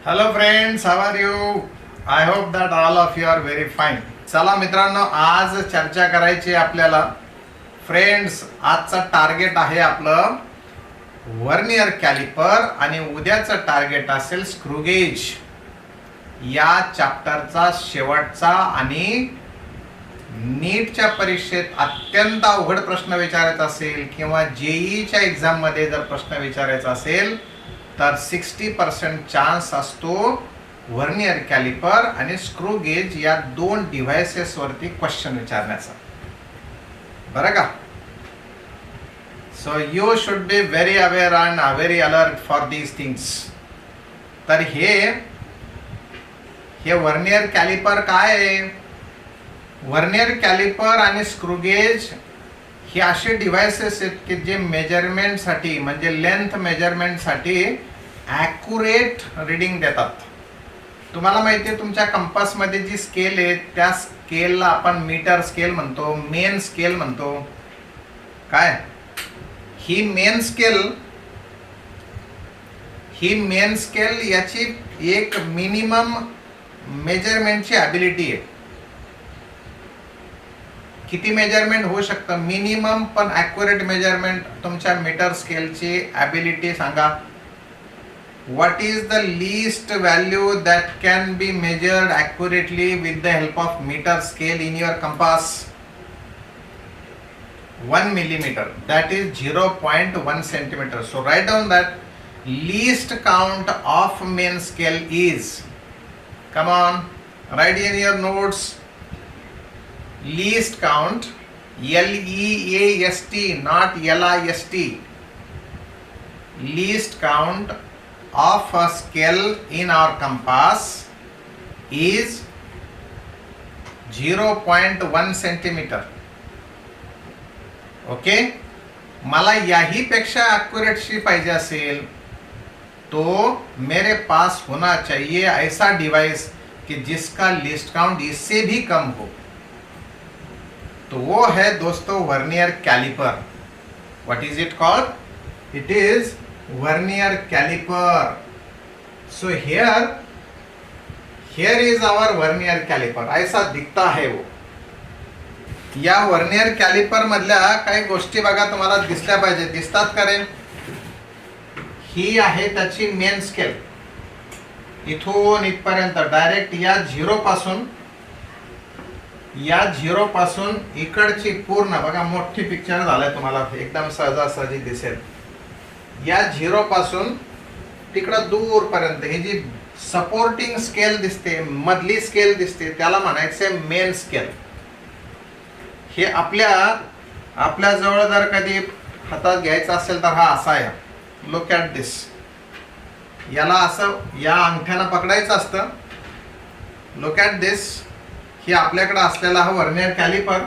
Hello friends, how are you? I hope that all of you are very fine. चला मित्रांनो, आज चर्चा करायची आपल्याला. फ्रेंड्स, आजचा टार्गेट आहे आपलं व्हर्नियर कॅलिपर आणि उद्याचं टार्गेट असेल स्क्रूगेज. या चॅप्टरचा शेवटचा आणि नीटच्या परीक्षेत अत्यंत अवघड प्रश्न विचारायचा असेल किंवा जेईच्या एक्झाममध्ये जर प्रश्न विचारायचा असेल तर 60% चान्स असतो व्हर्नियर कॅलिपर आणि स्क्रू गेज या दोन डिव्हाइसेसवरती क्वेश्चन विचारण्याचा. बरं का? So you should be very aware and very alert for these things. तर हे व्हर्नियर कॅलिपर काय आहे? व्हर्नियर कॅलिपर आणि स्क्रू गेज हे असे डिव्हाइसेस आहेत की जे मेजरमेंटसाठी म्हणजे लेंथ मेजरमेंटसाठी ॲक्युरेट रीडिंग देतात. तुम्हाला माहिती आहे, तुमच्या कंपासमध्ये जी स्केल आहे त्या स्केलला आपण मीटर स्केल म्हणतो, मेन स्केल म्हणतो. काय ही मेन स्केल याची एक मिनिमम मेजरमेंटची ॲबिलिटी आहे. किती मेजरमेंट होऊ शकतं मिनिमम, पण ॲक्युरेट मेजरमेंट तुमच्या मीटर स्केलची ॲबिलिटी सांगा. What is the least value that can be measured accurately with the help of metre scale in your compass? 1 millimeter, that is 0.1 centimeter. So write down that least count of main scale is, come on, write in your notes, least count, LEAST, not LIST, least count of a scale in our compass is 0.1 centimeter. Okay, मला याही पेक्षा एक्युरेटशी पाहिजे असेल तो मेरे पास होना चाहिए ऐसा डिवाइस कि जिसका लिस्ट काउंट इससे भी कम हो. तो वो है दोस्तों vernier calliper. What is it called? It is vernier calliper. So here is our vernier calliper. ऐसा दिखता है वो. या व्हर्नियर कॅलिपर मधल्या काही गोष्टी बघा तुम्हाला दिसल्या पाहिजे. दिसतात का रे? ही आहे त्याची मेन स्केल. इथून इथपर्यंत डायरेक्ट या झिरो पासून इकडची पूर्ण बघा, मोठी पिक्चर झालाय तुम्हाला, एकदम सहजासहजी दिसेल. या झिरो पासून तिकडं दूर पर्यंत ही जी सपोर्टिंग स्केल दिसते, मधली स्केल दिसते, त्याला म्हणायचे मेन स्केल. हे आपल्या जवळ जर कधी हातात घ्यायचं असेल तर हा असा आहे. Look at this. याला असं या अंगठ्यानं पकडायचं असतं. Look at this. ही आपल्याकडे असलेला हा व्हर्नियर कॅलिपर.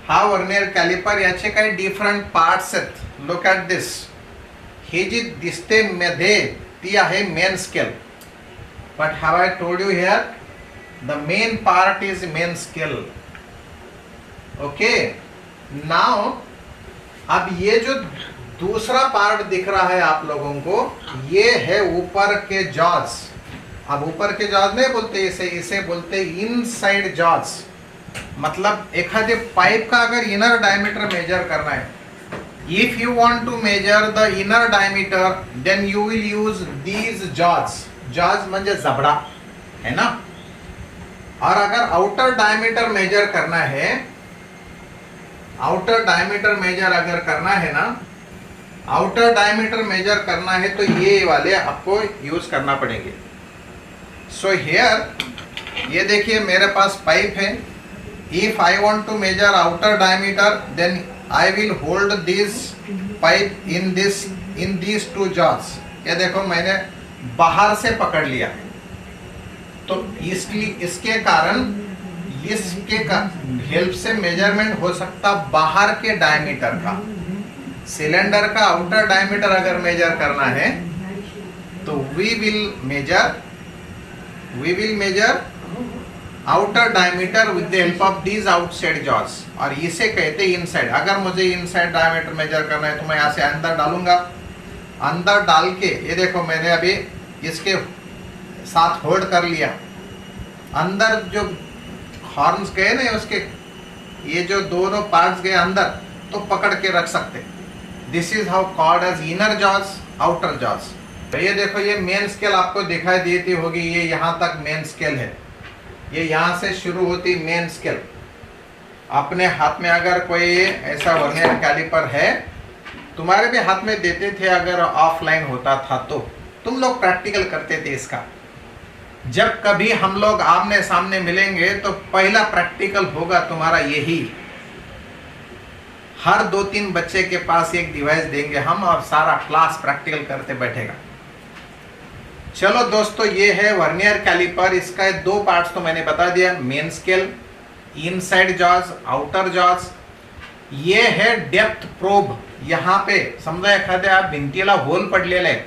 हा व्हर्नियर कॅलिपर याचे काही डिफरंट पार्ट्स आहेत. Look at this. ही जी दिसते मध्ये ती आहे main scale. But have I told you here the main part is main scale. Okay, now अब ये जो दूसरा पार्ट दिख रहा है आप लोगों को, ये है ऊपर के जॉज. अब ऊपर के जॉज नहीं बोलते इसे बोलते इनसाइड जॉज. मतलब एखादे पाइप का अगर इनर डायमीटर मेजर करना है, if you want to measure the inner diameter then you will use these jaws. Jaws म्हणजे जबड़ा है ना. और अगर आउटर डायमीटर मेजर करना है, आउटर डायमीटर मेजर अगर करना है ना, आउटर डायमीटर मेजर करना है तो ये वाले आपको यूज करना पड़ेंगे. सो हियर ये देखिए मेरे पास पाइप है. If I want to measure outer diameter then I will hold this pipe in these two jaws. ये देखो मैंने बाहर से पकड़ लिया, तो इसके कारण इसके हेल्प से मेजरमेंट हो सकता बाहर के डायमीटर का. सिलेंडर का आउटर डायमीटर अगर मेजर करना है तो we will measure outer diameter with the help of these outside jaws. और इसे कहते हैं इनसाइड. अगर मुझे इनसाइड डायमीटर मेजर करना है तो मैं यहाँ से अंदर डालूंगा. अंदर डाल के ये देखो मैंने अभी इसके साथ होल्ड कर लिया, अंदर जो हॉर्न्स गए ना उसके, ये जो दोनों पार्ट्स गए अंदर, तो पकड़ के रख सकते। This is how called as inner jaws, outer jaws. तो ये देखो, ये मेन स्केल आपको दिखाई देती होगी, ये यहाँ तक मेन स्केल है, ये यहाँ से शुरू होती मेन स्केल। अपने हाथ में अगर कोई ऐसा वर्नियर कैलिपर है, तुम्हारे भी हाथ में देते थे अगर ऑफलाइन होता था तो, तुम लोग प्रैक्टिकल करते थे इसका। जब कभी हम लोग आमने सामने मिलेंगे तो पहला प्रैक्टिकल होगा तुम्हारा यही। हर 2-3 बच्चे के पास एक डिवाइस देंगे हम, और सारा क्लास प्रैक्टिकल करते बैठेगा। चलो दोस्तों, ये है वर्नियर कैलिपर। इसका 2 पार्ट्स तो मैंने बता दिया, main scale, inside jaws, outer jaws. ये है डेप्थ प्रोब। यहाँ पे समजा एखाद्या भिंतीला होल पडलेला आहे,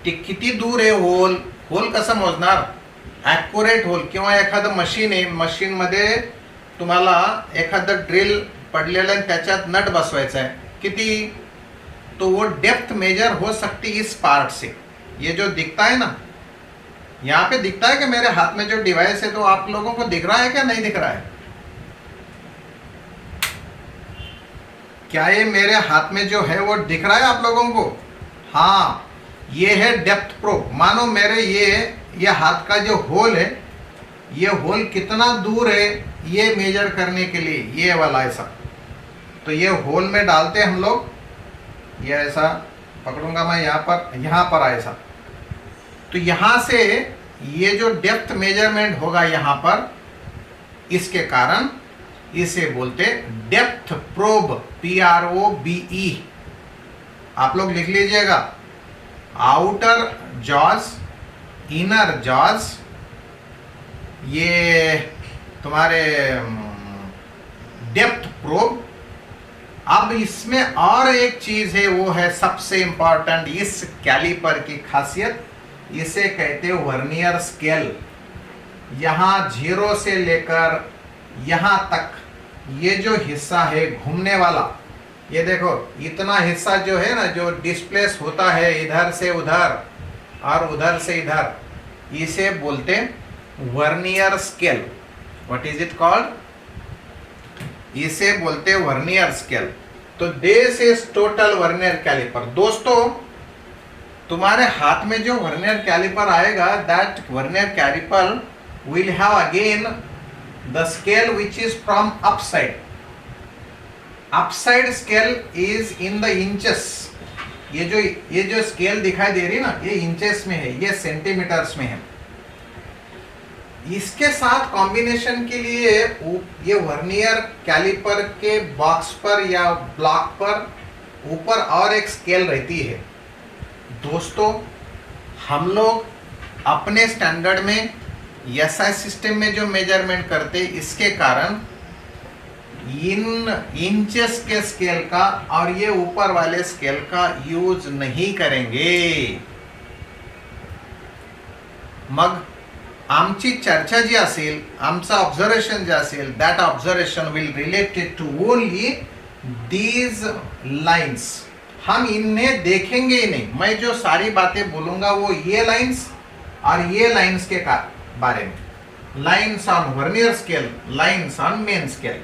ते किती दूर आहे होल, होल कसं मोजणार? ॲक्युरेट होल, किंवा एखादं मशीन आहे, मशीनमध्ये तुम्हाला एखादं ड्रिल पडलेलं आहे, त्याच्यात नट बसवायचा है, किती, तो वो डेप्थ मेजर हो सकती इस पार्ट से। ये जो दिखता है ना, यहाँ पे दिखता है कि मेरे हाथ में जो डिवाइस है, तो आप लोगों को दिख रहा है क्या नहीं दिख रहा है? क्या ये मेरे हाथ में जो है वो दिख रहा है आप लोगों को? हाँ, ये है डेप्थ प्रोब। मानो मेरे ये हाथ का जो होल है, ये होल कितना दूर है ये मेजर करने के लिए, ये वाला ऐसा। तो ये होल में डालते हम लोग, ये ऐसा पकड़ूंगा मैं यहाँ पर ऐसा। तो यहाँ से ये जो डेप्थ मेजरमेंट होगा यहाँ पर, इसके कारण इसे बोलते डेप्थ प्रोब, PROBE। आप लोग लिख लीजिएगा, आउटर जॉज, इनर जॉज, ये तुम्हारे डेप्थ प्रोब। अब इसमें और एक चीज है, वो है सबसे इंपॉर्टेंट इस कैलिपर की खासियत, इसे कहते हैं वर्नियर स्केल। यहाँ 0 से लेकर यहाँ तक ये जो हिस्सा है घूमने वाला, ये देखो इतना हिस्सा जो है ना, जो डिस्प्लेस होता है इधर से उधर और उधर से इधर, इसे बोलते vernier scale. What is it called? इसे बोलते वर्नियर स्केल। तो this is total vernier calliper. दोस्तों, तुम्हारे हाथ में जो वर्नियर कैलिपर आएगा, that vernier calliper will have again the scale which is from upside. Upside scale is in the inches. ये जो स्केल दिखाई दे रही ना, ये इंचेस में है, ये सेंटीमीटर्स में है। इसके साथ कॉम्बिनेशन के लिए ये वर्नियर कैलिपर के बॉक्स पर या ब्लॉक पर ऊपर और एक स्केल रहती है। दोस्तों, हम लोग अपने स्टैंडर्ड में SI सिस्टम में जो मेजरमेंट करते, इसके कारण इन इंचेस के स्केल का और ये ऊपर वाले स्केल का यूज नहीं करेंगे। मग आमची चर्चा जी असेल, आमचा ऑब्झर्वेशन जे असेल, that observation will related to only these lines. हम इन्हें देखेंगे ही नहीं। मैं जो सारी बातें बोलूंगा वो ये लाइन्स और ये लाइन्स के बारे में, lines on vernier scale, lines on main scale.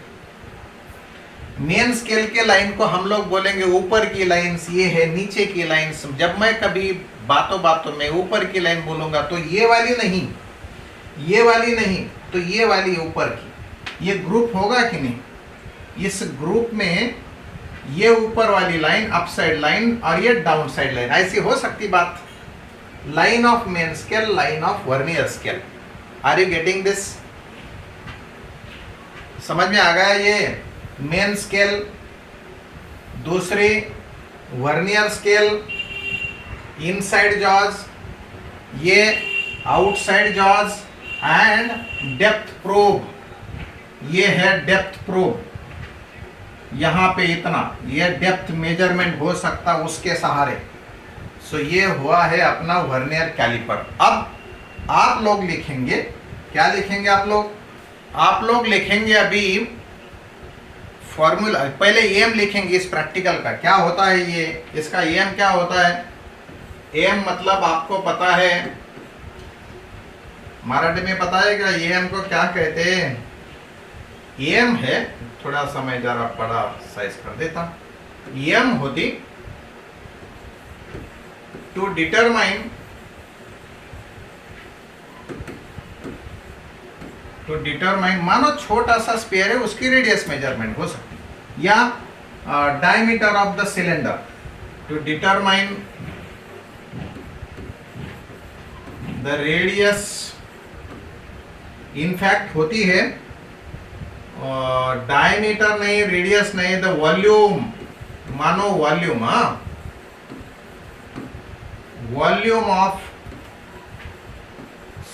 Main scale के लाइन को हम लोग बोलेंगे ऊपर की लाइन्स ये है, नीचे की लाइन्स। जब मैं कभी बातों में ऊपर की लाइन बोलूंगा तो ये वाली नहीं, ये वाली नहीं, तो ये वाली ऊपर की। ये ग्रुप होगा कि नहीं? इस ग्रुप में ये ऊपर वाली लाइन अपसाइड लाइन और ये डाउन साइड लाइन, ऐसी हो सकती बात। Line of main scale, line of vernier scale. Are you getting this? समझ में आ गया? ये मेन स्केल, दूसरी वर्नियर स्केल, इनसाइड जॉज, ये outside jaws and depth probe. ये है डेप्थ प्रोब। यहाँ पे इतना, ये डेप्थ मेजरमेंट हो सकता उसके सहारे। सो ये हुआ है अपना वर्नियर कैलिपर। अब आप लोग लिखेंगे, क्या लिखेंगे आप लोग? आप लोग लिखेंगे अभी फॉर्मूला। पहले एम लिखेंगे इस प्रैक्टिकल का, क्या होता है ये, इसका एम क्या होता है? एम मतलब आपको पता है, मराठी में पता है क्या एम को क्या कहते हैं? एम है, थोड़ा सा मैं जरा बड़ा साइज कर देता। एम होती टू डिटरमाइन मानो छोटा सा स्पेयर है, उसकी रेडियस मेजरमेंट हो सकती है, या diameter of the cylinder to determine the radius. In fact होती है डायमीटर नहीं, रेडियस नहीं, द वॉल्यूम, मानो volume, volume of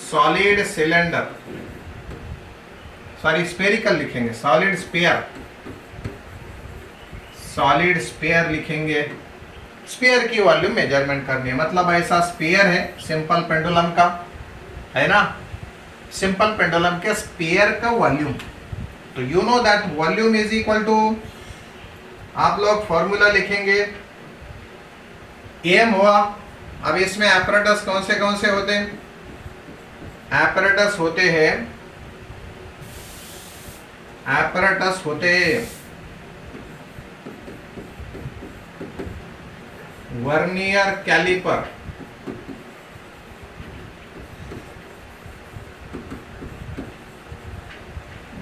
solid cylinder, sorry spherical लिखेंगे, सॉलिड स्पेयर लिखेंगे। स्पेयर की वॉल्यूम मेजरमेंट करनी है, मतलब ऐसा स्पेयर है सिंपल पेंडुलम का, है ना, सिंपल पेंडुलम के स्पेयर का वॉल्यूम। तो you know that volume is equal to, आप लोग फॉर्मूला लिखेंगे, एम हुआ। अब इसमें एपरेटस कौन से होते हैं? एपरेटस होते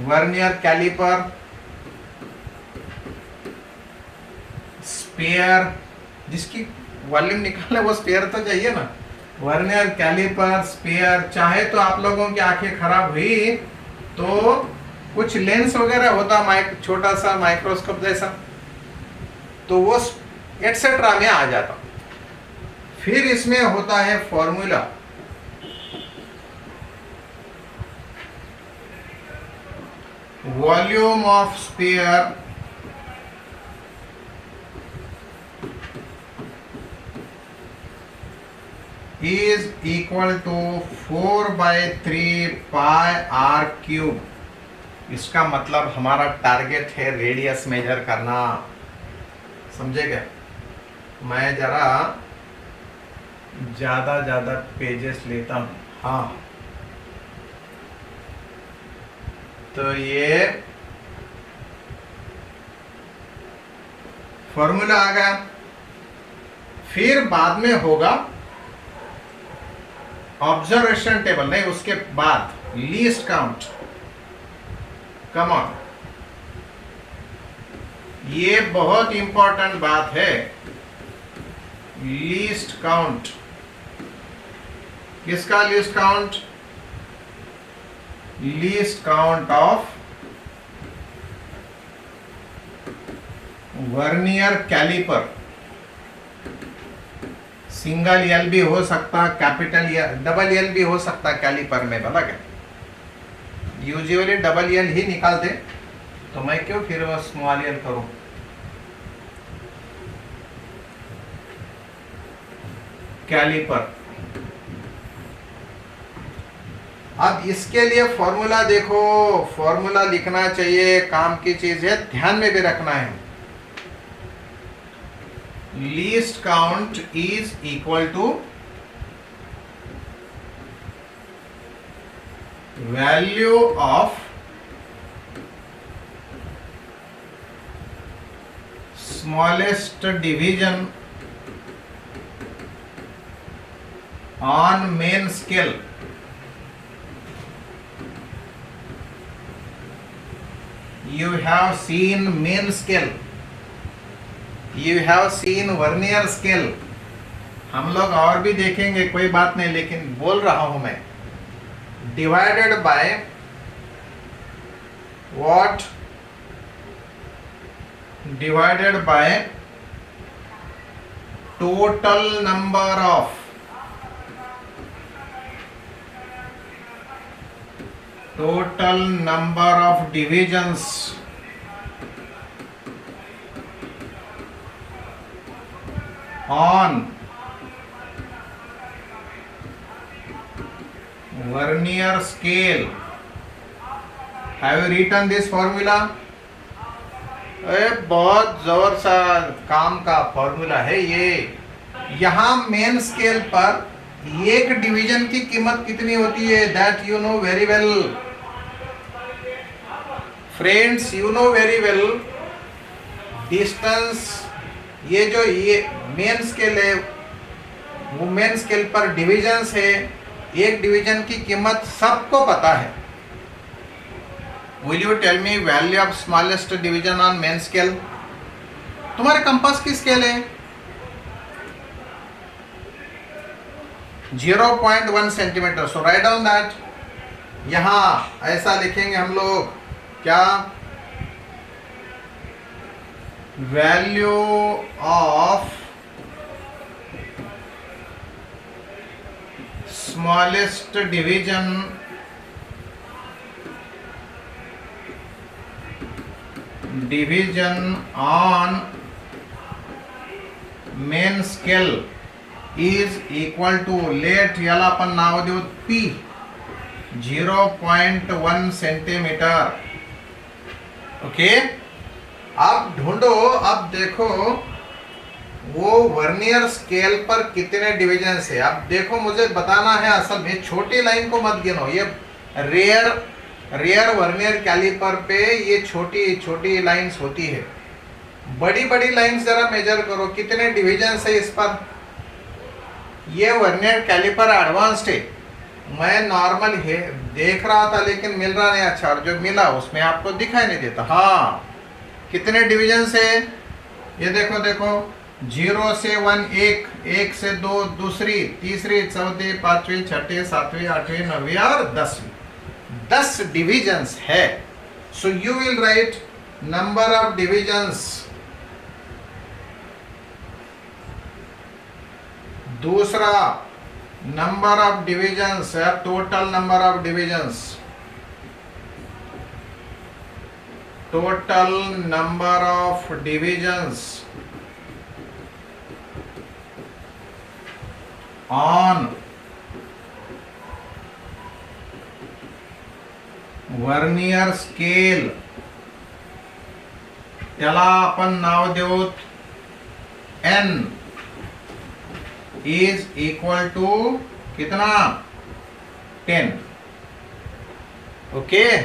वर्नियर कैलिपर, स्पेयर, जिसकी वॉल्यूम निकालना वो स्पेयर तो चाहिए ना, वर्नियर कैलिपर, स्पेयर। चाहे तो आप लोगों की आंखें खराब हुई तो कुछ लेंस वगैरह होता, छोटा सा माइक्रोस्कोप जैसा, तो वो एटसेट्रा में आ जाता। फिर इसमें होता है formula, volume of sphere is equal to 4/3 pi R cube. इसका मतलब हमारा टारगेट है रेडियस मेजर करना, समझे क्या? मैं जरा ज्यादा पेजेस लेता हूं। हाँ, तो ये फॉर्मूला आ गया। फिर बाद में होगा ऑब्जर्वेशन टेबल, नहीं उसके बाद लीस्ट काउंट। कम ऑन, ये बहुत इंपॉर्टेंट बात है, लीस्ट काउंट। किसका least count? Least count of vernier calliper. Single L भी हो सकता, कैपिटल या डबल एल भी हो सकता कैलिपर में, भला क्या? यूजुअली डबल एल ही निकालते, तो मैं क्यों फिर वो स्मॉल एल करूं? कैलिपर। अब इसके लिए फॉर्मूला देखो, फॉर्मूला लिखना चाहिए, काम की चीज है, ध्यान में भी रखना है। Least count is equal to value of smallest division on main scale. You have seen main scale, you have seen vernier scale। हम लोग और भी देखेंगे, कोई बात नहीं, लेकिन बोल रहा हूं मैं, divided by what? Divided by total number of divisions on vernier scale। Have you written this formula? बहुत जोर सा काम का फॉर्मूला है ये। यहां मेन स्केल पर एक डिवीजन की कीमत कितनी होती है, that you know very well friends, you know very well distance. ये जो ये मेन स्केल है वो मेन स्केल पर डिविजन्स है, एक डिवीजन की कीमत सबको पता है। Will you tell me value of smallest division on main scale? तुम्हारे कंपास की स्केल है 0.1 centimetre. So write down that. यहां ऐसा लिखेंगे हम लोग, क्या? Value of smallest division on main scale is equal to, let याला आपण नाव देऊ P, 0.1 सेंटीमीटर। ओके, अब ढूंढो, अब देखो वो वर्नियर स्केल पर कितने डिवीजन है। अब देखो मुझे बताना है, असल में छोटी लाइन को मत गिनो, ये रेयर वर्नियर कैलिपर पे ये छोटी छोटी लाइंस होती है। बड़ी बड़ी लाइंस जरा मेजर करो, कितने डिवीजन है इस पर। ये वर्नियर कैलिपर एडवांस्ड है, मैं नॉर्मल है देख रहा था लेकिन मिल रहा नहीं अच्छा, और जो मिला उसमें आपको दिखाई नहीं देता। हाँ, कितने डिवीजन है ये देखो, देखो 0 से 1 एक, 1 से 2 दूसरी, तीसरी, चौथी, पांचवी, छठी, सातवीं, आठवीं, नौवीं और 10वीं, 10 डिविजन्स है। So you will write number of divisions. दूसरा नंबर ऑफ डिविजन्स है, total number of divisions, total number of divisions on vernier scale, त्याला आपण नाव देऊ N इज इक्वल टू कितना, 10। ओके,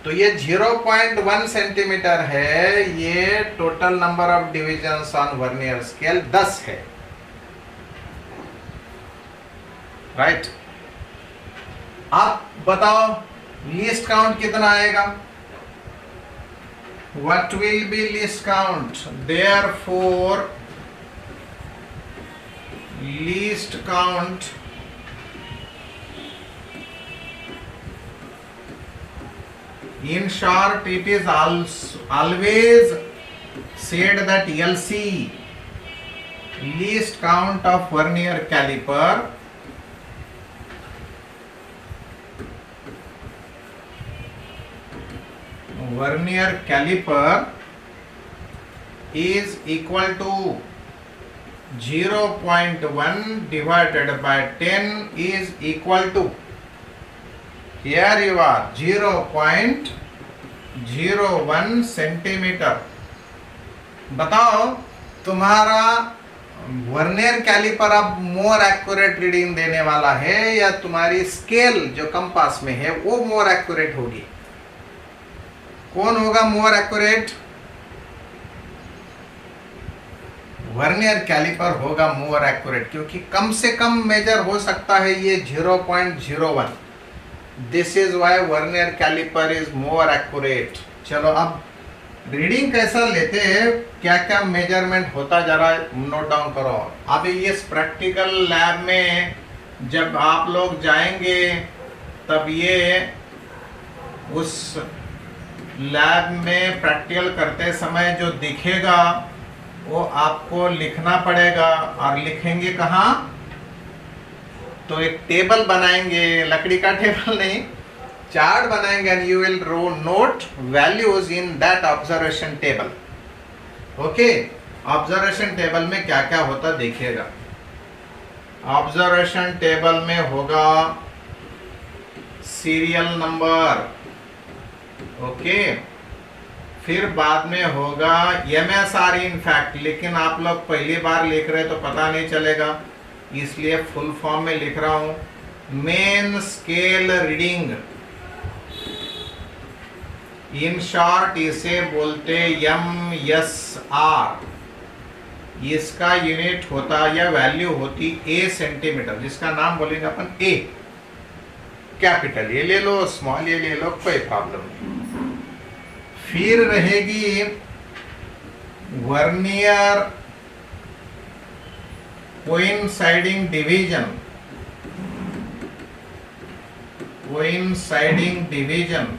तो ये 0.1 सेंटीमीटर है, ये total number of divisions on vernier scale 10 है। राइट, आप बताओ लीस्ट काउंट कितना आएगा? What will be least count? Therefore least count in short it is always said that LC, least count of vernier caliper, is equal to 0.1 divided by 10 is equal to, here you are, 0.01 centimetre. बताओ तुम्हारा vernier caliper अब more accurate reading देने वाला है या तुम्हारी scale जो compass में है वो मोर एक्यूरेट होगी? कौन होगा मोर एक्यूरेट? वर्नियर कैलिपर होगा मोर एक्यूरेट, क्योंकि कम से कम मेजर हो सकता है ये 0.01। This is why vernier calliper is more accurate. चलो अब रीडिंग कैसा लेते हैं, क्या क्या मेजरमेंट होता, जरा नोट डाउन करो। अभी इस प्रैक्टिकल लैब में जब आप लोग जाएंगे तब ये उस लैब में प्रैक्टिकल करते समय जो दिखेगा वो आपको लिखना पड़ेगा। और लिखेंगे कहाँ? तो एक टेबल बनाएंगे, लकड़ी का टेबल नहीं, चार्ट बनाएंगे, and you will note values in that observation table. Okay, observation table में क्या क्या होता देखिएगा। ऑब्जर्वेशन टेबल में होगा सीरियल नंबर, ओके, फिर बाद में होगा MSR इनफैक्ट, लेकिन आप लोग पहली बार लिख रहे तो पता नहीं चलेगा, इसलिए फुल फॉर्म में लिख रहा हूं, main scale reading. In short इसे बोलते MSR। इसका यूनिट होता या वैल्यू होती A सेंटीमीटर, जिसका नाम बोलेंगे अपन A। कैपिटल ये ले लो, स्मॉल ये ले लो, कोई प्रॉब्लम नहीं। फिर रहेगी vernier coinciding division. Coinciding division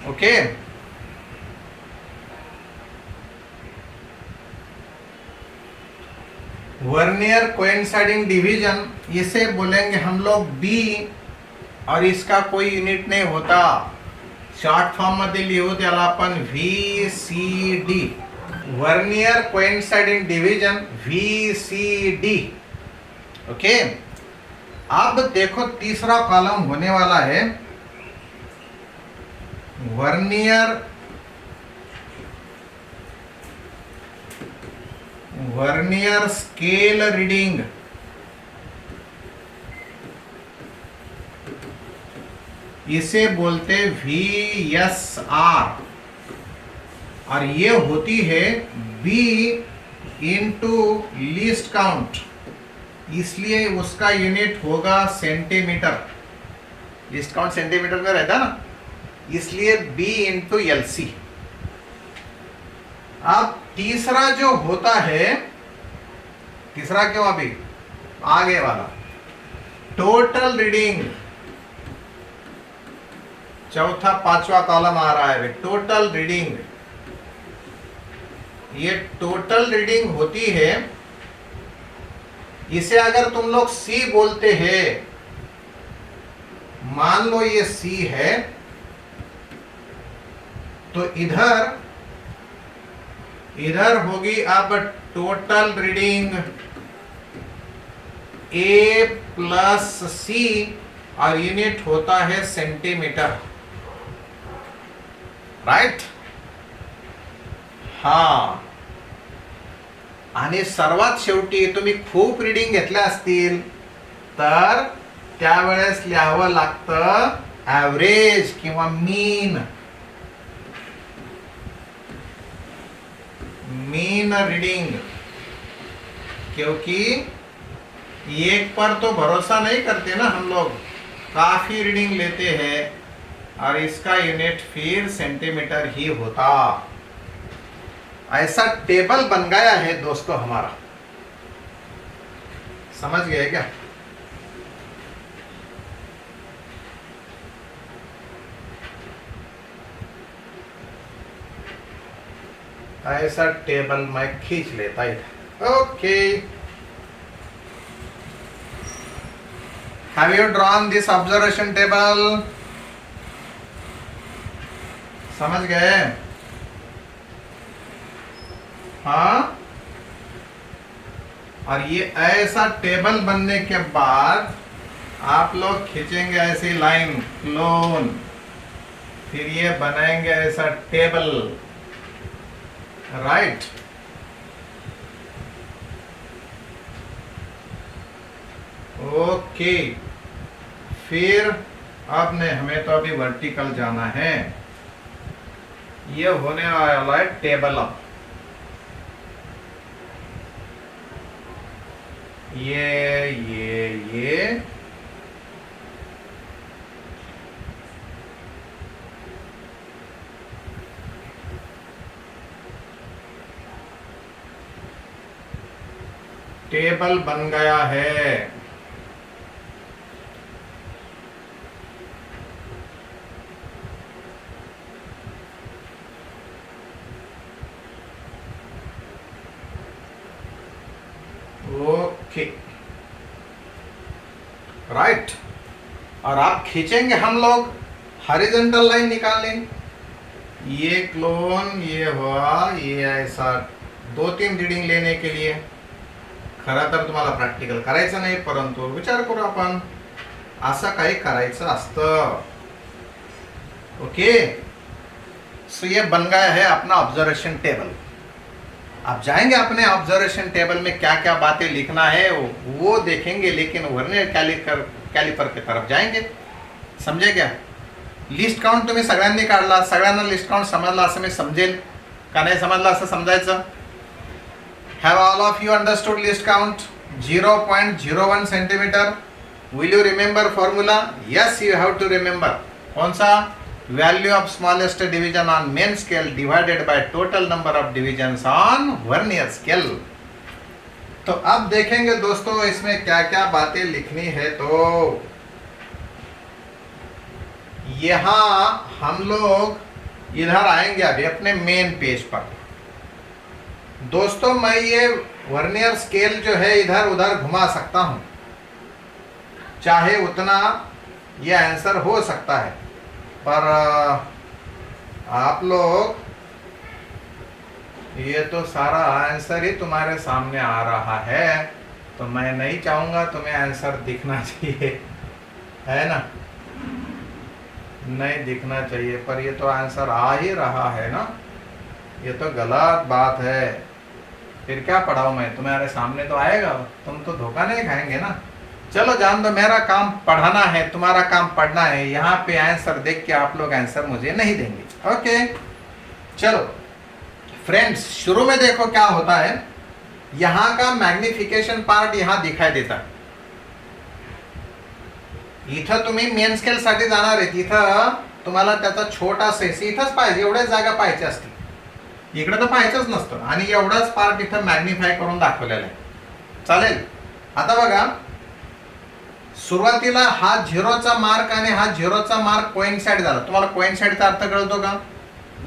okay. Vernier coinciding division इसे बोलेंगे हम लोग B, और इसका कोई यूनिट नहीं होता, शॉर्ट फॉर्म मध्ये लिहू त्याला आपण VCD। Vernier coinciding division VCD। Okay, अब देखो तीसरा कॉलम होने वाला है वर्नियर स्केल रीडिंग। इसे बोलते VSR, और ये होती है B इंटू लीस्ट काउंट, इसलिए उसका यूनिट होगा सेंटीमीटर। लीस्ट काउंट सेंटीमीटर में रहता ना, इसलिए B इंटू LC। अब तीसरा जो होता है, तीसरा क्यों अभी आगे वाला, टोटल रीडिंग। चौथा पांचवा कॉलम आ रहा है टोटल रीडिंग। ये टोटल रीडिंग होती है, इसे अगर तुम लोग C बोलते हैं, मान लो ये C है, तो इधर होगी अब total reading A plus C, और यूनिट होता है सेंटीमीटर, राइट। हा, आणि सर्वात शेवटी तुम्ही खूप रीडिंग घेतल्या असतील तर त्यावेळेस लिहावं लागतं ॲव्हरेज किंवा मीन रीडिंग, क्योंकि एक पर तो भरोसा नहीं करते ना हम लोग, काफी रीडिंग लेते हैं, और इसका यूनिट फिर सेंटीमीटर ही होता। ऐसा टेबल बन गया है दोस्तों हमारा, समझ गए क्या? ऐसा टेबल मैं खींच लेता इधर। Okay, have you drawn this observation table? समझ गए? हाँ, और ये ऐसा टेबल बनने के बाद आप लोग खींचेंगे ऐसी लाइन क्लोन, फिर ये बनाएंगे ऐसा टेबल, राइट। ओके, फिर अब ने हमें तो अभी वर्टिकल जाना है, ये होने वाला है टेबल अप। ये टेबल बन गया है। Okay, right. और आप खींचेंगे हम लोग हॉरिजॉन्टल लाइन निकालें, ये क्लोन, ये हुआ, ये ऐसा 2-3 रीडिंग लेने के लिए खरं तर तुम्हाला प्रॅक्टिकल करायचं नाही, परंतु विचार करू आपण, असं काही करायचं असतं. ओके, सो ये बन गया है अपना ऑब्जर्वेशन टेबल. आप जाएंगे अपने ऑब्जर्वेशन टेबल में क्या क्या बातें लिखना है वो देखेंगे, लेकिन वर्नियर कॅलिपर की तरफ जाएंगे. समजे क्या? लिस्ट काउंट तुम्ही सगळ्यांनी काढला, सगळ्यांना लिस्ट काउंट समजला असं मी समजेल का नाही समजला असं समजायचं. Have all of you understood least count 0.01 centimetre. Will you remember formula? Yes, you have to remember. कौन सा? Value of smallest division on main scale divided by total number of divisions on vernier scale. तो अब देखेंगे दोस्तों इसमें क्या क्या बातें लिखनी है. तो यहां हम लोग इधर आएंगे अभी अपने मेन पेज पर. दोस्तों मैं ये वर्नियर स्केल जो है इधर उधर घुमा सकता हूं, चाहे उतना ये आंसर हो सकता है, पर आप लोग, ये तो सारा आंसर ही तुम्हारे सामने आ रहा है, तो मैं नहीं चाहूंगा तुम्हें आंसर दिखना चाहिए, है ना? नहीं दिखना चाहिए, पर ये तो आंसर आ ही रहा है ना. ये तो गलत बात है. फिर क्या पढ़ाऊं मैं? तुम्हारे सामने तो आएगा, तुम तो धोखा नहीं खाएंगे ना. चलो जान दो, मेरा काम पढ़ाना है, तुम्हारा काम पढ़ना है. यहाँ पे आंसर देख के आप लोग आंसर मुझे नहीं देंगे. ओके, चलो फ्रेंड्स, शुरू में देखो क्या होता है. यहाँ का मैग्निफिकेशन पार्ट यहाँ दिखाई देता है. इथं तुम्ही मेन स्केल साठी जाणार आहे, तिथं तुम्हाला त्याचा छोटा सेस इथंच पाहिजे, एवढ्याच जागा पाहिजे असते, इकडे तर पाहायचंच नसतं. आणि एवढाच पार्ट इथं मॅग्निफाय करून दाखवलेला आहे. चालेल. आता बघा, सुरुवातीला हा झिरोचा मार्क आणि हा झिरोचा मार्क कोइन्साइड झाला. तुम्हाला कोइन्साइडचा अर्थ कळतो का?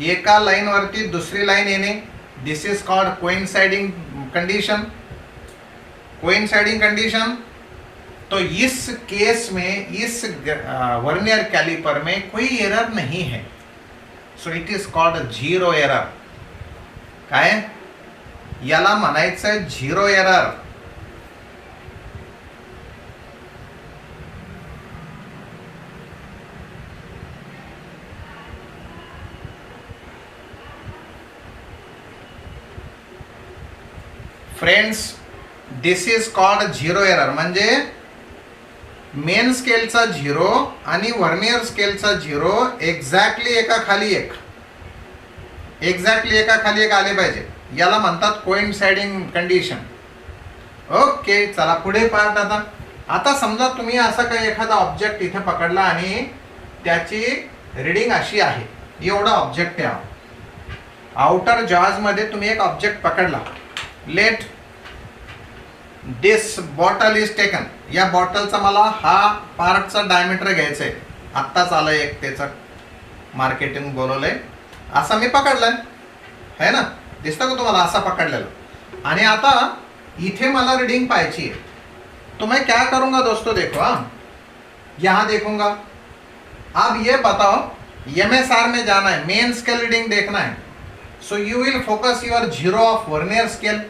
एका लाईन वरती दुसरी लाईन येणे. This is called coinciding condition. Coinciding condition. तो इस केस में, इस वर्नियर कैलिपर में कोई एरर नहीं है, so it is called zero error. काय याला म्हणायचं? Zero error. Friends, this is called zero error. म्हणजे मेन स्केलचा झिरो आणि वर्नियर स्केलचा झिरो एक्झॅक्टली एका खाली एक, एक्झॅक्टली एका खाली एक आले पाहिजे. याला म्हणतात कोइन्साइडिंग कंडिशन. ओके, चला पुढे पार्ट. आता समजा तुम्ही असा काही एखादा ऑब्जेक्ट इथे पकडला आणि त्याची रीडिंग अशी आहे, एवढा ऑब्जेक्ट आहे. आउटर जॉज मध्ये तुम्ही एक ऑब्जेक्ट पकडला. Let this bottle is taken. या बॉटलचा मला हा पार्टचा डायमीटर घ्यायचा आहे. आत्ताच आलं एक त्याचं मार्केटिंग बोलवलंय. असा मी पकडलाय, है ना? दिसतं का तुम्हाला? असा पकडलेला. आणि आता इथे मला रीडिंग पाहिजे. तो मैं क्या करूंगा दोस्तों? देखो, यहां देखूंगा. अब ये बताओ, MSR में जाना है, मेन स्केल रीडिंग देखना है. So you will focus your zero of vernier scale.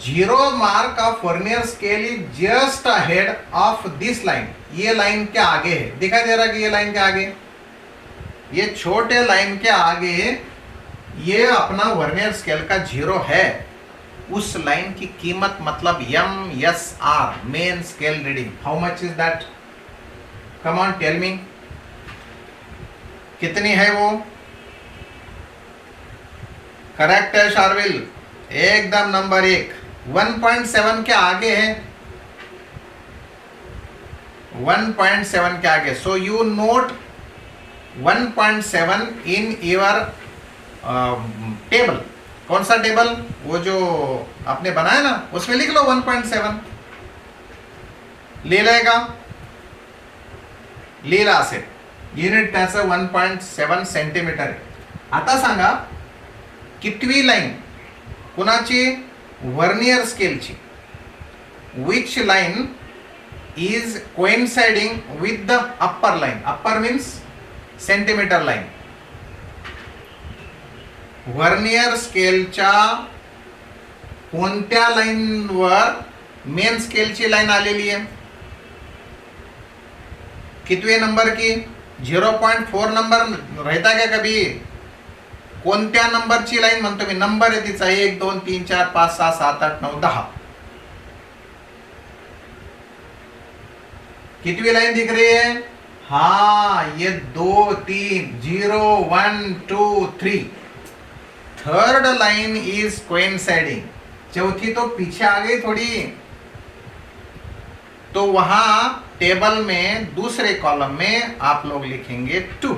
Zero mark of vernier scale is just ahead of this line. ये लाइन के आगे है. दिखाई दे रहा है कि ये लाइन के आगे, ये छोटे लाइन के आगे ये अपना वर्नियर स्केल का झिरो है. उस लाइन की कीमत मतलब MSR, main scale reading. How much is that? Come on tell me, कितनी है वो? करेक्ट है शार्विल, एकदम नंबर 1. 1.7 के आगे है, 1.7 के आगे. So you note 1.7 in your table. कौन सा टेबल? वो जो आपने बनाया ना, उसमें लिख लो 1.7. लिहिलंय का? लिहिला असेल. युनिट त्याचं 1.7 सेंटीमीटर आहे. आता सांगा कितवी लाईन कुणाची? वर्नियर स्केलची. Which line is coinciding with the upper line? Upper means centimetre line. Vernier स्केलच्या कोणत्या लाईनवर मेन स्केलची लाईन आलेली आहे? कितवे नंबर की? 0.4 नंबर रहता क्या कभी? कोणत्या नंबरची लाईन म्हणतो मी? नंबर आहे तिचा 1 2 3 4 5 6 7 8 9 10. कितवी लाइन दिख रही है? हाँ, ये 2 3 0 1 2 3. Third line is coinciding. चौथी तो पीछे आ गई थोड़ी, तो वहां टेबल में दूसरे कॉलम में आप लोग लिखेंगे 2,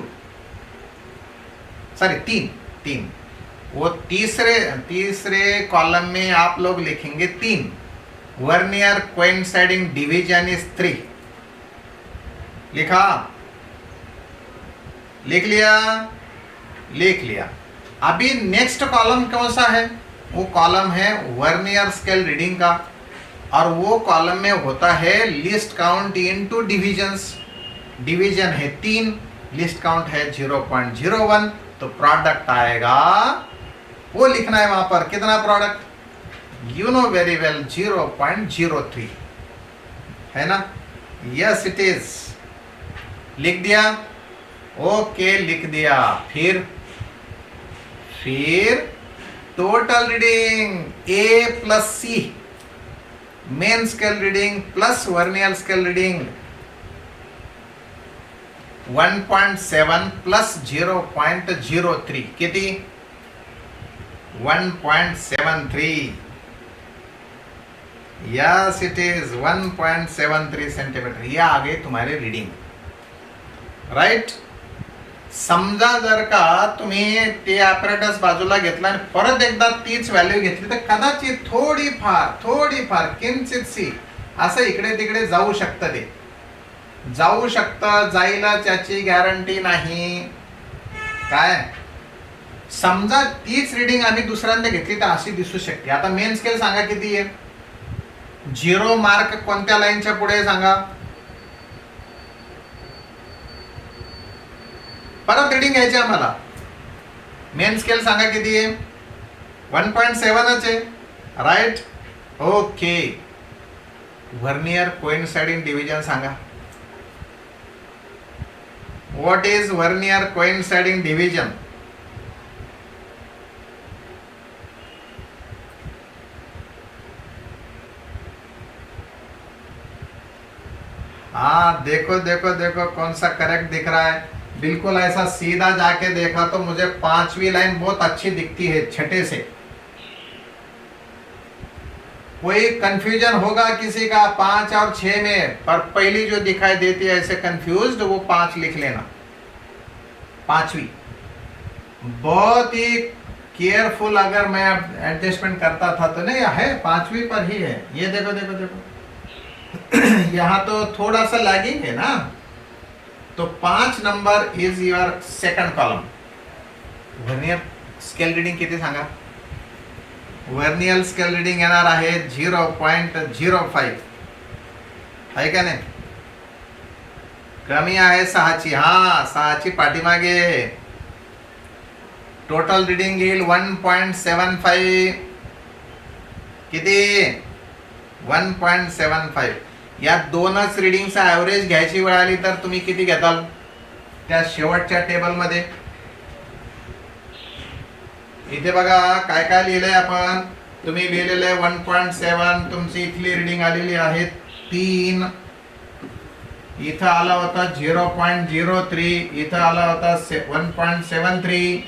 सॉरी 3. वो तीसरे कॉलम में आप लोग लिखेंगे 3. Vernier coinciding division is 3. लिखा? लिख लिया. अभी नेक्स्ट कॉलम कौन सा है? वो कॉलम है वर्नियर स्केल रीडिंग का, और वो कॉलम में होता है list count into divisions. Division है 3, लिस्ट काउंट है 0.01, तो प्रोडक्ट आएगा, वो लिखना है वहां पर. कितना product? You know very well, 0.03 है ना? Yes it is. लिख दिया? ओके, लिख दिया. फिर total reading A plus C, main scale reading plus vernier scale reading 1.7 plus 0.03. किती? 1.73. Yes it is 1.73 centimetre. ये आ गई तुम्हारी रीडिंग. राइट? समजा जर का तुम्ही ते ॲपरेटस बाजूला घेतला आणि परत एकदा तीच व्हॅल्यू घेतली तर कदाचित थोडीफार किंचितशी असं इकडे तिकडे जाऊ शकतं. ते जाऊ शकतं, जायला त्याची गॅरंटी नाही. काय? समजा तीच रीडिंग आम्ही दुसऱ्यांदा घेतली तर अशी दिसू शकते. आता मेन स्केल सांगा किती आहे? 0 मार्क कोणत्या लाईनच्या पुढे सांगा? परत रीडिंग घ्यायची आम्हाला. मेन स्केल सांगा किती आहे? 1.7च आहे. Right? Okay. Vernier coinciding division सांगा. What is vernier coinciding division? हाँ, देखो कौन सा करेक्ट दिख रहा है. बिल्कुल ऐसा सीधा जाके देखा तो मुझे 5वीं लाइन बहुत अच्छी दिखती है छठे से. कोई कंफ्यूजन होगा किसी का 5 और 6 में, पर पहली जो दिखाई देती है ऐसे कंफ्यूज्ड, वो 5 लिख लेना. 5वीं बहुत ही केयरफुल. अगर मैं एडजस्टमेंट करता था तो नहीं है, 5वीं पर ही है. ये देखो यहाँ तो थोड़ा सा लैगिंग है ना, तो 5 number is your second column. Vernier scale reading किती सांगा? वर्नियर स्केल रीडिंग येणार आहे 0.05. आहे का नाही? कमी आहे 6ची. हा, 6ची पाठीमागे. टोटल रीडिंग येईल 1.75. किती? 1.75. या दोनच रीडिंगचा ॲव्हरेज घ्यायची वेळ आली तर तुम्ही किती घेताल? त्या शेवटच्या टेबलमध्ये इथे बघा काय काय लिहिलंय आपण. तुम्ही लिहिलेलं आहे 1.7. तुमची इथली रीडिंग आलेली आहे 3. इथं आला होता 0.03. इथं आला होता 1.73.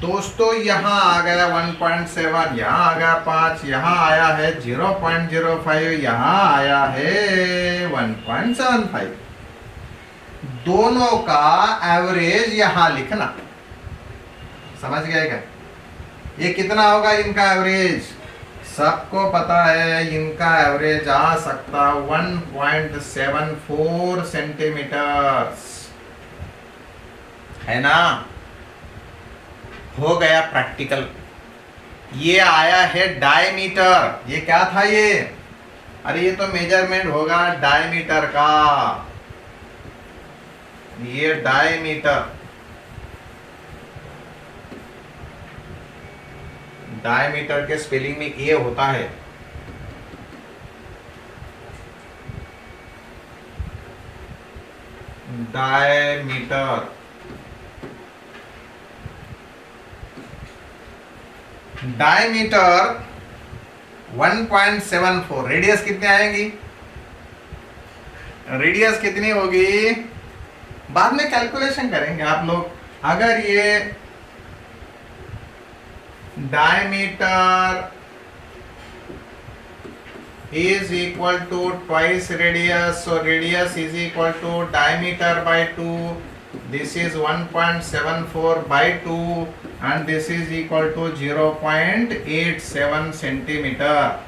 दोस्तों यहाँ आ गया 1.7, यहाँ आ गया 5, यहाँ आया है 0.05, यहाँ आया है 1.75. दोनों का एवरेज यहाँ लिखना. समझ गए क्या? ये कितना होगा इनका एवरेज? सबको पता है इनका एवरेज आ सकता 1.74 सेंटीमीटर, है ना? हो गया प्रैक्टिकल. ये आया है डायमीटर. ये क्या था ये? अरे ये तो मेजरमेंट होगा डायमीटर का. ये डायमीटर के स्पेलिंग में ए होता है। Diameter, diameter 1.74। रेडियस कितनी आएगी? रेडियस कितनी होगी बाद में कैलकुलेशन करेंगे आप लोग। अगर ये diameter is equal to twice radius, so radius is equal to diameter by 2, this is 1.74 by 2 and this is equal to 0.87 centimeter।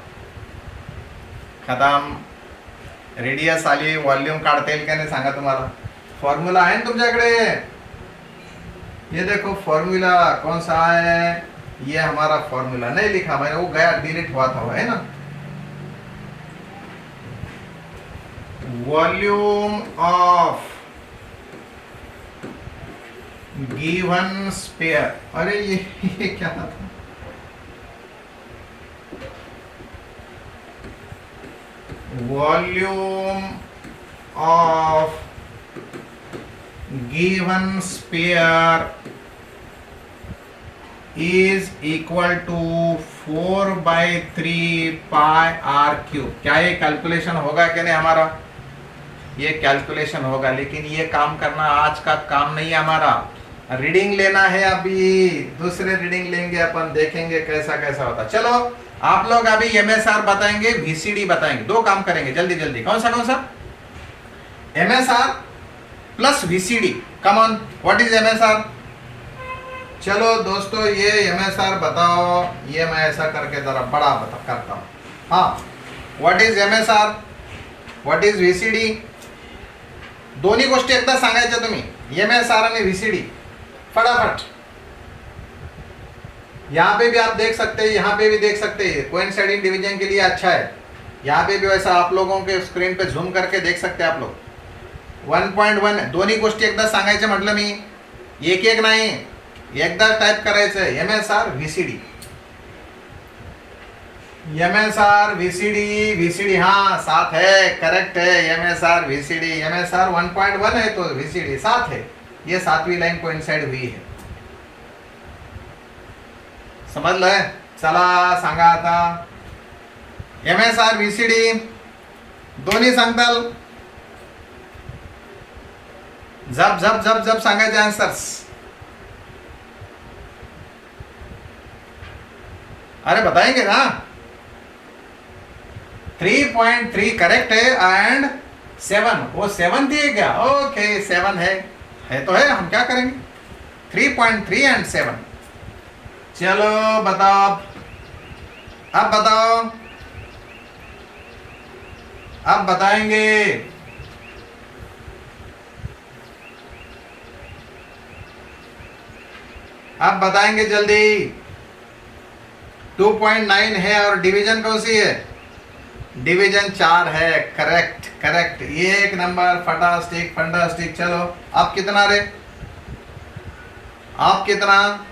खत्म। रेडियस आली, वॉल्यूम काढता येईल का नाही सांगा तुम्हाला? फॉर्म्यूला आहे ना तुमच्याकडे? ये देखो फॉर्मूला कौन सा है, ये हमारा फॉर्मूला नहीं लिखा मैंने, वो गया डिलीट हुआ था, है ना। वॉल्यूम ऑफ गिवन स्फीयर, अरे ये क्या था? Volume of given sphere is equal to 4/3 pi R cube. क्या ये कैलकुलेशन होगा कि नहीं हमारा? ये कैलकुलेशन होगा, लेकिन ये काम करना आज का काम नहीं है हमारा। रीडिंग लेना है, अभी दूसरे रीडिंग लेंगे अपन, देखेंगे कैसा कैसा होता। चलो आप लोग अभी एमएसआर बताएंगे, वीसीडी बताएंगे, दो काम करेंगे जल्दी जल्दी। कौन सा? MSR plus VCD. Come on, what is MSR? चलो दोस्तों ये एमएसआर बताओ, ये मैं ऐसा करके जरा बड़ा करता हूँ। हाँ, what is MSR, what is VCD, दोन्ही गोष्टी एकदा सांगायच्या तुम्ही, एमएसआर आणि व्हीसीडी फटाफट। यहाँ पे भी आप देख सकते हैं, यहाँ पे भी देख सकते हैं, कोइंसाइडिंग डिवीजन के लिए अच्छा है। यहाँ पे भी वैसा आप लोगों के स्क्रीन पे झूम करके देख सकते हैं आप लोग। 1.1 दोन्ही गोष्टी एकदा सांगायच्या म्हटलं मी, एक एक नाही, एकदा टाइप करायचं आहे MSR VCD, MSR VCD. VCD हाँ साथ है, करेक्ट है, एमएसआर व्हीसीडी। एमएसआर 1.1 है तो व्हीसीडी साथ है, ये सातवीं लाइन कोइंसाइड हुई है, समजलं? चला सांगा आता एमएसआर व्हीसीडी दोन्ही सांगताल, जब जब जब जब सांगायचे आन्सर्स। अरे बताएंगे ना? 3.3 करेक्ट है एंड 7, वो 7 दिए क्या? ओके 7 है तो है, हम क्या करेंगे? 3.3 एंड 7। चलो बताओ, अब बताओ, अब बताएंगे। अब बताएंगे जल्दी। 2.9 है और डिवीजन कौन सी है? डिवीजन 4 है, करेक्ट करेक्ट, एक नंबर, फटास्टिक फंटास्टिक। चलो आप कितना रे, आप कितना?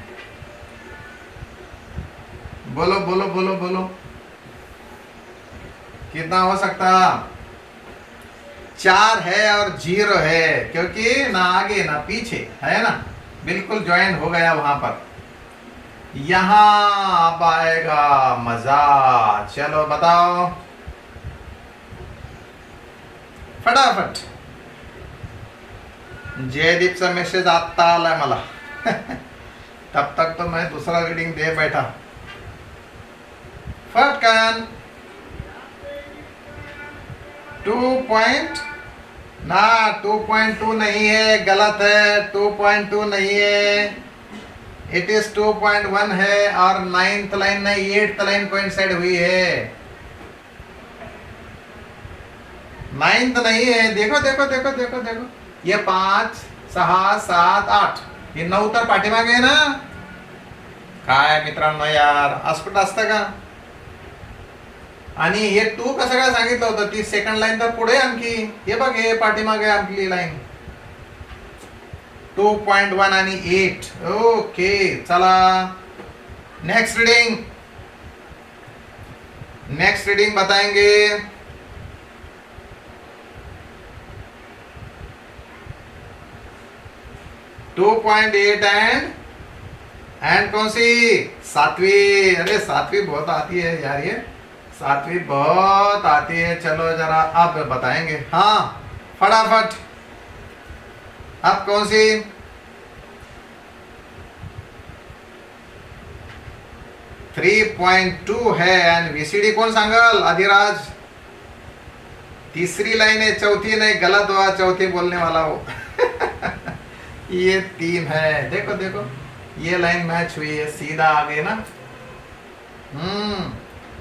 बोलो बोलो बोलो बोलो, कितना हो सकता? 4 है और 0 है, क्योंकि ना आगे ना पीछे है ना, बिल्कुल ज्वाइन हो गया वहां पर। यहां अब आएगा मजा। चलो बताओ फटाफट। जयदीपचा मेसेज आत्ता आलाय मला तब तक तो मैं दूसरा रीडिंग दे बैठा। फटकन 2.2 नहीं है, गलत है, 2.2 नहीं है, इट इज 2.1 है और 9th लाइन नहीं 8th लाइन कोइंसाइड हुई है, 9th नहीं है। देखो देखो देखो देखो देखो, ये 5 6 7 8, हे 9 तर पाठीमागे आहे ना। काय मित्रांनो यार, असं कुठं असतं का? आणि हे 2 कसं काय सांगितलं होतं? ती सेकंड लाईन तर पुढे आणखी, हे बघ हे पाठीमागे आपली लाईन 2.1 आणि 8। ओके चला नेक्स्ट रीडिंग। नेक्स्ट रीडिंग बताएंगे। 2.8 एंड कौन सी? सातवीं। अरे सातवीं बहुत आती है यार, ये सातवीं बहुत आती है। चलो जरा अब बताएंगे। हाँ फटाफट, अब कौन सी? 3.2 है एंड वीसीडी कौन सांगल? आदिराज। तीसरी लाइन है, चौथी नहीं, गलत हुआ, चौथी बोलने वाला हो। ये 3 है, देखो देखो ये लाइन मैच हुई है, सीधा आ गए ना।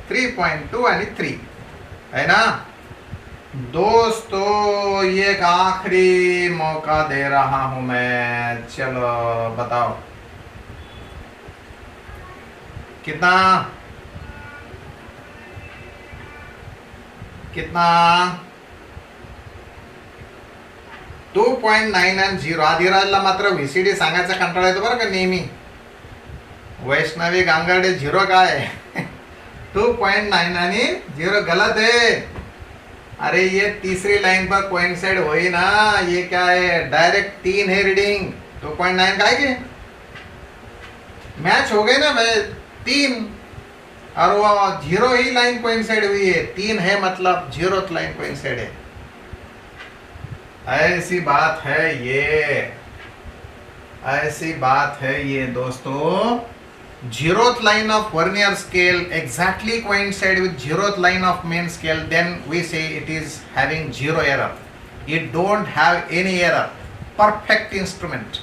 3.2 यानी 3 है ना दोस्तों। ये एक आखिरी मौका दे रहा हूं मैं, चलो बताओ कितना कितना? 2.9 आदिराजला मात्र व्हीसीडी सांगायचा कंटाळा येतो बरं का नेहमी। वैष्णवी गांगडे 0 काय? 2.9 आणि 0 गलत है। अरे ये तीसरी लाइन पर कोइंसाइड हुई ना, ये क्या है? डायरेक्ट 3 है रीडिंग। 2.9 का है कि मैच हो गए ना भाई, 3 और वो 0 ही लाइन कोइंसाइड हुई है। 3 है मतलब 0th लाइन कोइंसाइड है। ऐसी बात है ये, ऐसी बात है ये दोस्तों। 0th line of vernier scale exactly coincide with 0th line of main scale, then we say it is having 0 error. It don't have any error. Perfect instrument.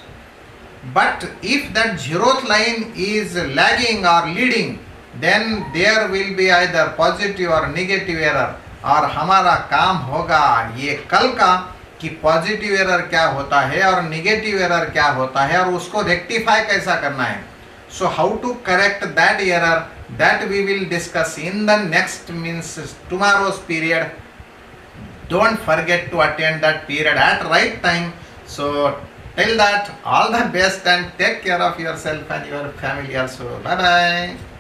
But if that 0th line is lagging or leading, then there will be either positive or negative error. और हमारा काम होगा ये कल का कि positive error क्या होता है और निगेटिव एरर क्या होता है और उसको रेक्टिफाई कैसा करना है। So how to correct that error, that we will discuss in the next means tomorrow's period. Don't forget to attend that period at right time. So till that, all the best and take care of yourself and your family also. Bye bye.